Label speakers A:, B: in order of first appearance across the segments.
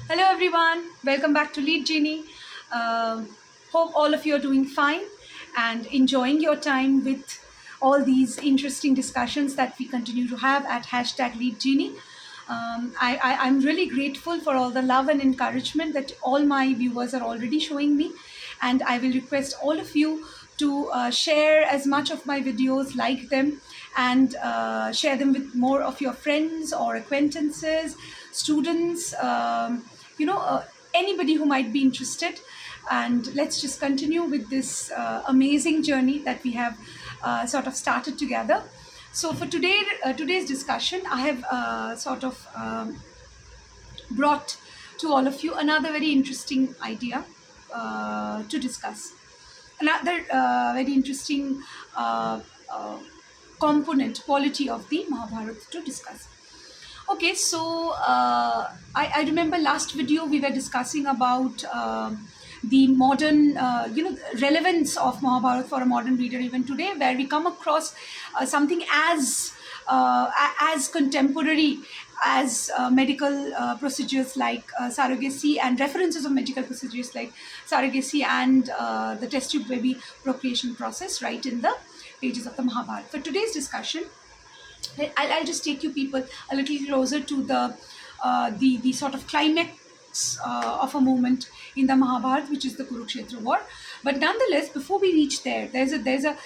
A: Hello everyone, welcome back to Lead Genie. Um Hope all of you are doing fine and enjoying your time with all these interesting discussions that we continue to have at hashtag Lead Genie. I'm really grateful for all the love and encouragement that all my viewers are already showing me, and I will request all of you to share as much of my videos, like them, and share them with more of your friends or acquaintances, students, anybody who might be interested. And let's just continue with this amazing journey that we have sort of started together. So for today's discussion, I have brought to all of you another very interesting idea to discuss. Another very interesting uh, uh, component, quality of the Mahabharata to discuss. Okay, so I remember last video we were discussing about the modern, relevance of Mahabharata for a modern reader even today, where we come across something as contemporary as medical procedures like surrogacy, and references of medical procedures like surrogacy and the test tube baby procreation process right in the pages of the Mahabharata. For today's discussion, I'll just take you people a little closer to the sort of climax of a moment in the Mahabharata, which is the Kurukshetra war. But nonetheless, before we reach there, there's a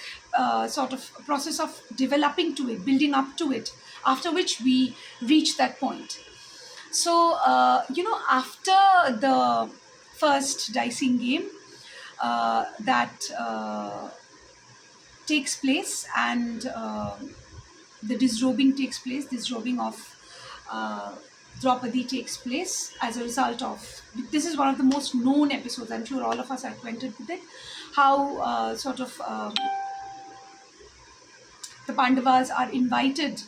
A: sort of process of developing to it, building up to it, after which we reach that point. So after the first dicing game that takes place, and the disrobing of uh, Draupadi takes place as a result of, this is one of the most known episodes, I'm sure all of us are acquainted with it, how the Pandavas are invited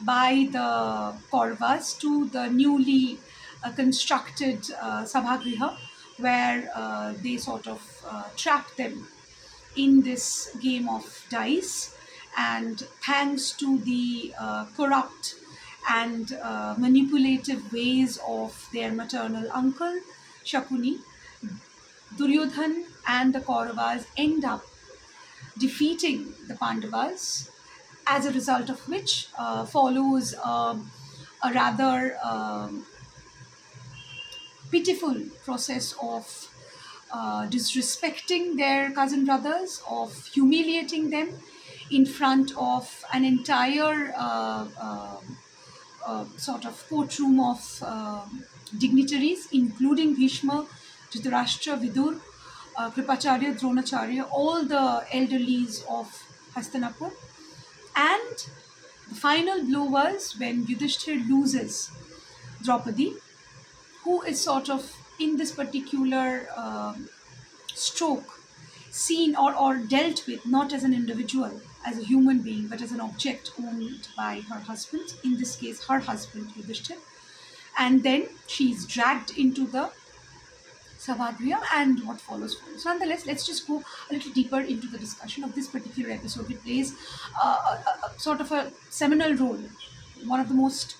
A: by the Kauravas to the newly constructed Sabhagriha, where they sort of trap them in this game of dice. And thanks to the corrupt and manipulative ways of their maternal uncle Shakuni, Duryodhan and the Kauravas end up defeating the Pandavas, as a result of which follows a rather pitiful process of disrespecting their cousin brothers, of humiliating them in front of an entire sort of courtroom of dignitaries, including Bhishma, Dhritarashtra, Vidur, Kripacharya, Dronacharya, all the elderlies of Hastinapur. And the final blow was when Yudhishthir loses Draupadi, who is sort of in this particular stroke seen or dealt with not as an individual, as a human being, but as an object owned by her husband, in this case her husband Yudhishthir. And then she's dragged into the Savagriya, and what follows. Nonetheless, let's just go a little deeper into the discussion of this particular episode. It plays sort of a seminal role, one of the most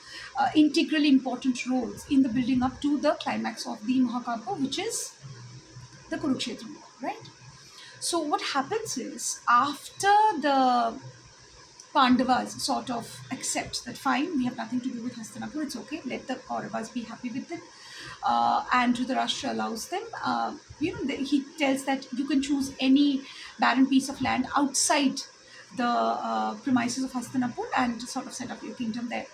A: integrally important roles in the building up to the climax of the Mahakabha, which is the Kurukshetra war, right? So what happens is, after the Pandavas sort of accept that fine, we have nothing to do with Hastinapur, it's okay, let the Kauravas be happy with it. And Dhritarashtra allows them, he tells that you can choose any barren piece of land outside the premises of Hastinapur and sort of set up your kingdom there.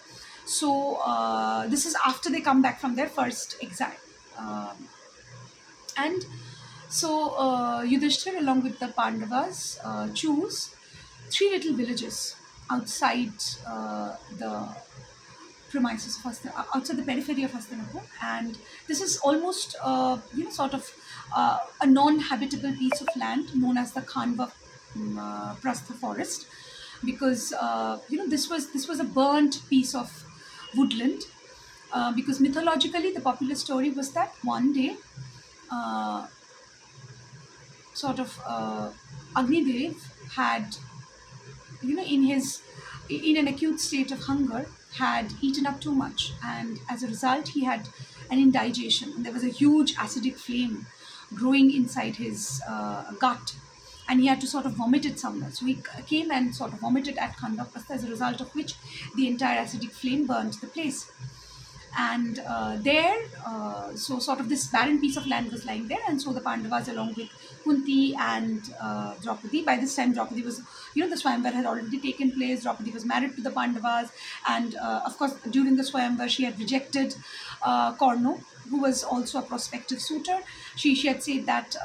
A: So this is after they come back from their first exile. And so Yudhishthir, along with the Pandavas, choose three little villages outside the premises of outside the periphery of Hastinapur, and this is almost sort of a non-habitable piece of land known as the Khanva Prastha forest, because this was a burnt piece of woodland, because mythologically the popular story was that one day uh, sort of Agnidev had, in an acute state of hunger, had eaten up too much, and as a result he had and indigestion. And there was a huge acidic flame growing inside his gut, and he had to sort of vomit it somewhere. So he came and sort of vomited at Khandaprastha, as a result of which the entire acidic flame burnt the place. And there, so sort of this barren piece of land was lying there, and so the Pandavas, along with Kunti and Draupadi, by this time Draupadi was, the Swayamvar had already taken place. Draupadi was married to the Pandavas, and of course, during the Swayamvar, she had rejected Karno, who was also a prospective suitor. She had said that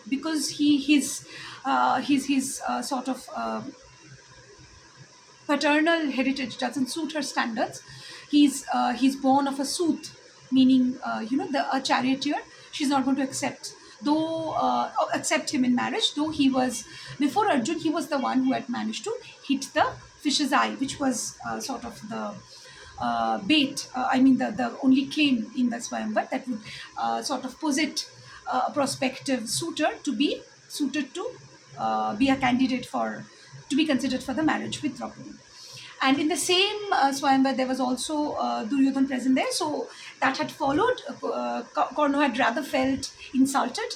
A: because his sort of paternal heritage doesn't suit her standards. He's born of a Sooth, meaning a charioteer. She's not going to accept him in marriage. Though he was, before Arjun, he was the one who had managed to hit the fish's eye, which was sort of the bait. I mean, the only claim in the Swayamvar that would sort of posit a prospective suitor to be suited to be a candidate for, to be considered for the marriage with Draupadi. And in the same Swayamvar, there was also Duryodhan present there. So that had followed. Karno had rather felt insulted.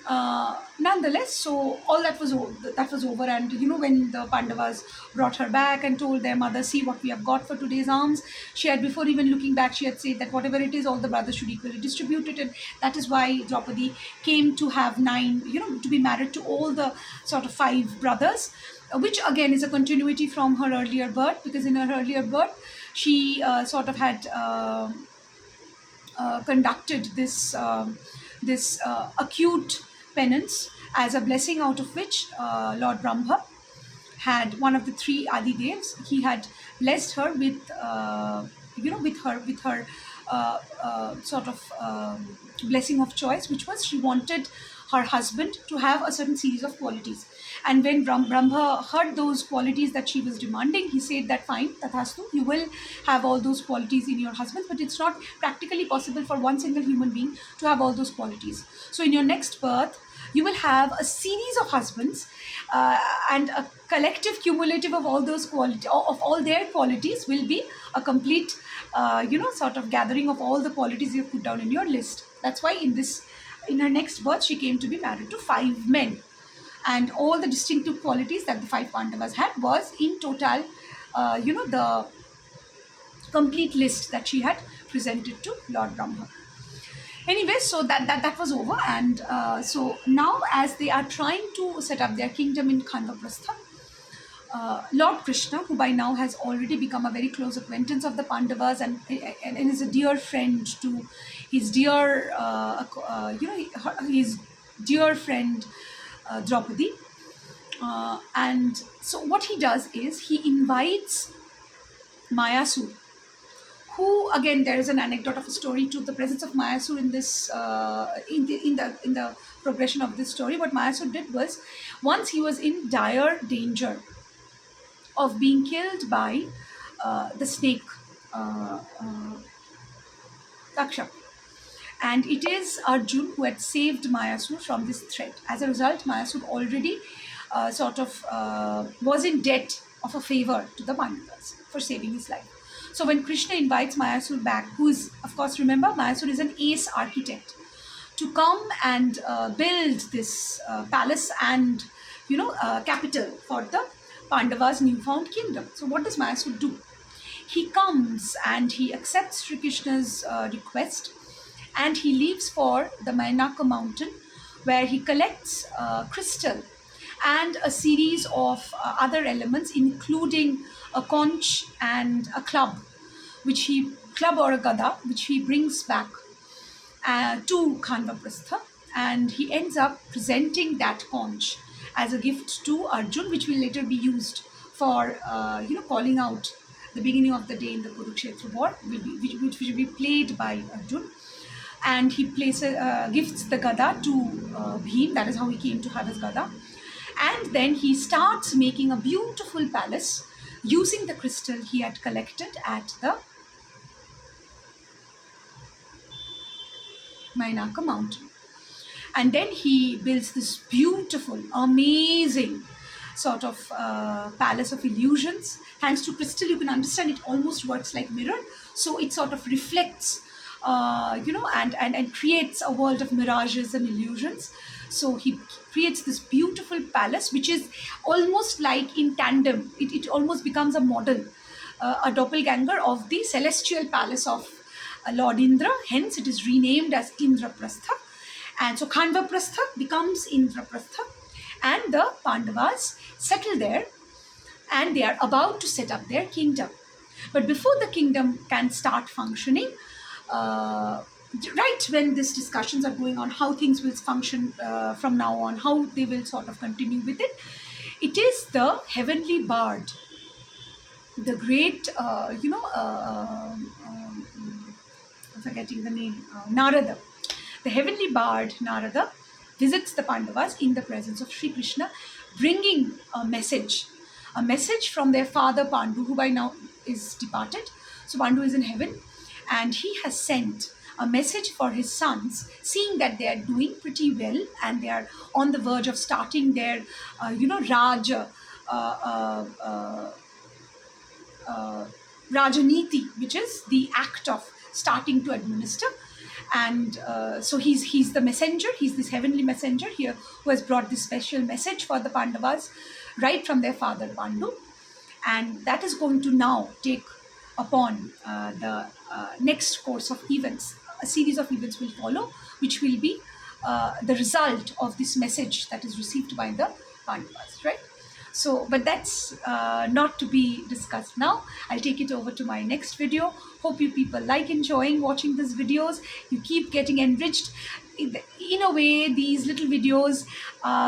A: Nonetheless, so all that was over, and when the Pandavas brought her back and told their mother, "See what we have got for today's alms," she had, before even looking back, she had said that whatever it is, all the brothers should equally distribute it, and that is why Draupadi came to have 9, to be married to all the sort of 5 brothers, which again is a continuity from her earlier birth, because in her earlier birth she sort of had conducted this acute penance, as a blessing, out of which Lord Brahma had, one of the 3 Adi Devs, he had blessed her with with her sort of blessing of choice, which was she wanted her husband to have a certain series of qualities. And when Brahma heard those qualities that she was demanding, he said that, fine, Tathastu, you will have all those qualities in your husband, but it's not practically possible for one single human being to have all those qualities. So in your next birth, you will have a series of husbands, and a collective cumulative of all those qualities, of all their qualities, will be a complete sort of gathering of all the qualities you've put down in your list. That's why in her next birth, she came to be married to 5 men, and all the distinctive qualities that the 5 Pandavas had was in total the complete list that she had presented to Lord Brahma. Anyway, so that was over, and so now, as they are trying to set up their kingdom in Khandaprastha, Lord Krishna, who by now has already become a very close acquaintance of the Pandavas, and is a dear friend to his dear his dear friend Draupadi, and so what he does is he invites Mayasur, who, again, there is an anecdote of a story to the presence of Mayasur in this in the progression of this story. What Mayasur did was, once he was in dire danger of being killed by the snake Taksha, and it is Arjun who had saved Mayasur from this threat. As a result, Mayasur already was in debt of a favor to the Pandavas for saving his life. So when Krishna invites Mayasur back, who is, of course, remember, Mayasur is an ace architect, to come and build this palace and capital for the Pandavas' newfound kingdom. So what does Mayasur do? He comes and he accepts Sri Krishna's request, and he leaves for the Mainaka mountain, where he collects crystal and a series of other elements, including a conch and a club or a gada, which he brings back to Khandaprastha, and he ends up presenting that conch as a gift to Arjun, which will later be used for calling out the beginning of the day in the Kurukshetra war, which will be played by Arjun. And he gifts the gada to Bhim. That is how he came to have his gada. And then he starts making a beautiful palace using the crystal he had collected at the Mainaka mountain. And then he builds this beautiful, amazing sort of palace of illusions. Thanks to crystal, you can understand it almost works like mirror. So it sort of reflects and creates a world of mirages and illusions. So he creates this beautiful palace, which is almost like in tandem. It almost becomes a model, a doppelganger of the celestial palace of Lord Indra. Hence, it is renamed as Indraprastha. And so Khanvaprastha becomes Indraprastha, and the Pandavas settle there, and they are about to set up their kingdom. But before the kingdom can start functioning, uh, right when these discussions are going on, how things will function from now on, how they will sort of continue with it, it is the heavenly bard, the great, I'm forgetting the name, Narada. The heavenly bard Narada visits the Pandavas in the presence of Sri Krishna, bringing a message from their father Pandu, who by now is departed. So Pandu is in heaven, and he has sent a message for his sons, seeing that they are doing pretty well and they are on the verge of starting their, Raja. Uh, Rajaniti, which is the act of starting to administer. And so he's the messenger. He's this heavenly messenger here who has brought this special message for the Pandavas right from their father Pandu, and that is going to now take upon the next course of events. A series of events will follow, which will be the result of this message that is received by the Pandavas, right? So, but that's not to be discussed now. I'll take it over to my next video. Hope you people like enjoying watching these videos. You keep getting enriched. In a way, these little videos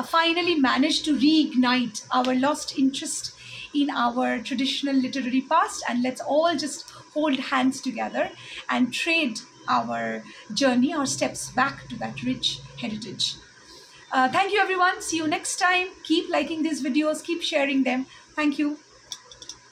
A: finally manage to reignite our lost interest in our traditional literary past, and let's all just hold hands together and trade our journey, our steps back to that rich heritage. Thank you, everyone. See you next time. Keep liking these videos, keep sharing them. Thank you.